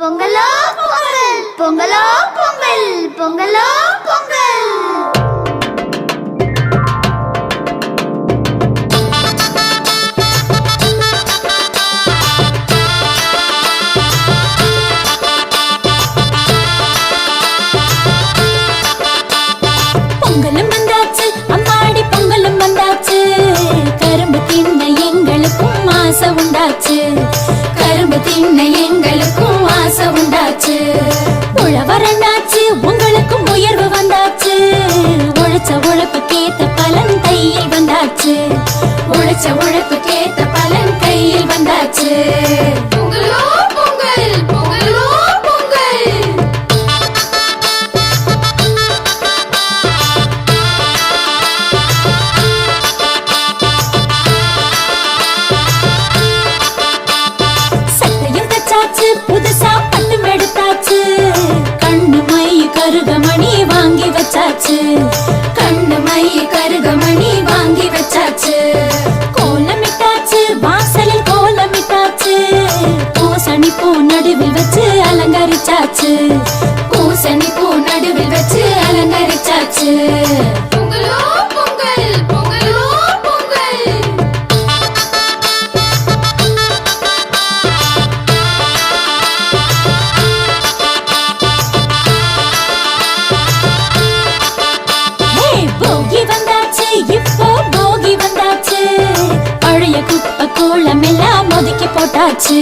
பொங்கலோ பொங்கல் பொங்கலோ பொங்கல் பொங்கலோ பொங்கல். பொங்கலும் வந்தாச்சு அம்மாடி பொங்கலும் வந்தாச்சு. கரும்பு தின்ன எங்களுக்கும் ஆசை உண்டாச்சு. கரும்பு தின்ன எங்களுக்கும் ஆசை உண்டாச்சு. உழவரண்டாச்சு உங்களுக்கும் உயர்வு வந்தாச்சு. உழைச்ச உழைப்புக்கேத்த பலன் கையில் வந்தாச்சு. உழைச்ச உழைப்புக்கேத்த பலன் கையில் வந்தாச்சு. பொங்கலோ பொங்கல் பொங்கலோ பொங்கல். சட்டையும் தச்சாச்சு புதுசா பட்டும் எடுத்தாச்சு. கண்ணு மை கருகமணி வாங்கி வச்சாச்சு. கண்ணு மை கருகமணி வாங்கி வச்சாச்சு. கோலமிட்டாச்சு வாசலில் கோலமிட்டாச்சு. பூசணி பூ நடுவில் வச்சு அலங்கரிச்சாச்சு. பூசணி பூ நடுவில் வச்சு அலங்கரிச்சாச்சு. பொங்கலோ பொங்கல் பொங்கலோ பொங்கல். ஹே, போகி வந்தாச்சு இப்போ போகி வந்தாச்சு. பழைய குப்பை கூளம் எல்லாம் ஒதுக்கி போட்டாச்சு.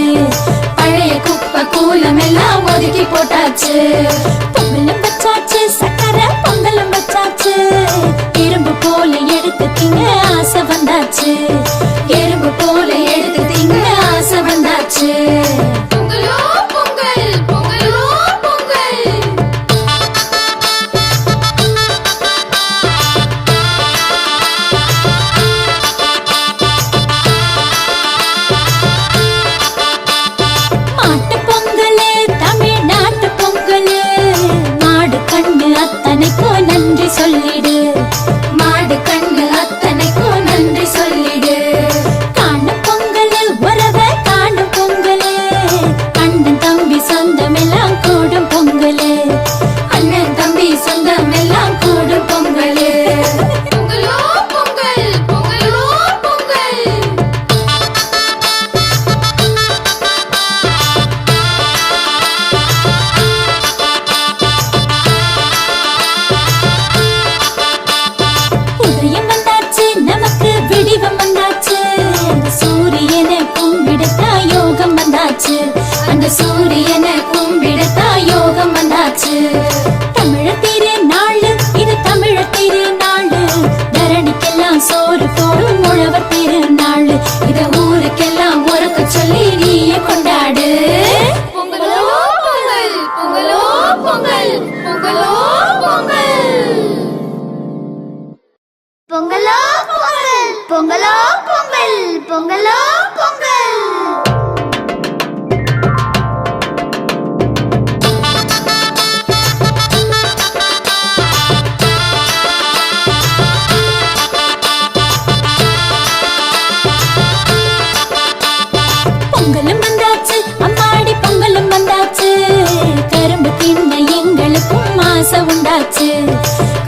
பழைய குப்பை கூளம் எல்லாம் ஒதுக்கி போட்டாச்சு. பொங்கலும் வச்சாச்சு சக்கரை பொங்கலும் வச்சாச்சு. எறும்பு போல எடுத்து திங்க ஆசை வந்தாச்சு. எறும்பு போல எடுத்து திங்க ஆசை வந்தாச்சு. பொங்கலோ பொங்கல் பொங்கலோ பொங்கல். மாட்டு பொங்கலு தமிழ்நாட்டு பொங்கலு. மாடு கண்ணு அத்தனைக்கும் நன்றி சொல்லிடு. மாடு கண்ணு அத்தனைக்கும் நன்றி சொல்லிடு. காணும் பொங்கலு உறவ காணும் பொங்கலு. அண்ணன் தம்பி சொந்தம் எல்லாம் கூடும் பொங்கலு. அண்ணன் தம்பி சொந்தம் எல்லாம் கூடும் பொங்கலு. பொங்கலோ பொங்கல் பொங்கலோ பொங்கல். உதயம் வந்தாச்சு நமக்கு விடிவம் வந்தாச்சு. அந்த சூரியனை கும்பிடத்தா யோகம் வந்தாச்சு. அந்த சூரியனை கும்பிடத்தா யோகம் வந்தாச்சு. தமிழர் திருநாளு இது தமிழர் திருநாளு. தரணிக்கெல்லாம் சோறு போடும் உழவர் திருநாளு. இத ஊருக்கெல்லாம் உறக்க சொல்லி நீயே கொண்டாடு. பொங்கலோ பொங்கல் பொங்கலோ பொங்கல் பொங்கலோ பொங்கல். பொங்கலோ பொங்கல் பொங்கலோ பொங்கல் பொங்கலோ பொங்கல். பொங்கலும் வந்தாச்சு அம்மாடி பொங்கலும் வந்தாச்சு. கரும்பு தின்ன எங்களுக்கும் ஆசை உண்டாச்சு.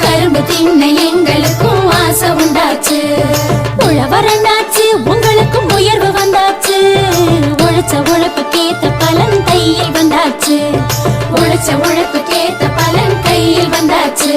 கரும்பு தின்ன எங்களுக்கும் ஆசை உண்டாச்சு. உழவரண்டாச்சு உங்களுக்கும் உயர்வு வந்தாச்சு. உழைச்ச உழைப்புக்கேத்த பலன் கையில் வந்தாச்சு. உழைச்ச உழைப்புக்கேத்த பலன் கையில் வந்தாச்சு.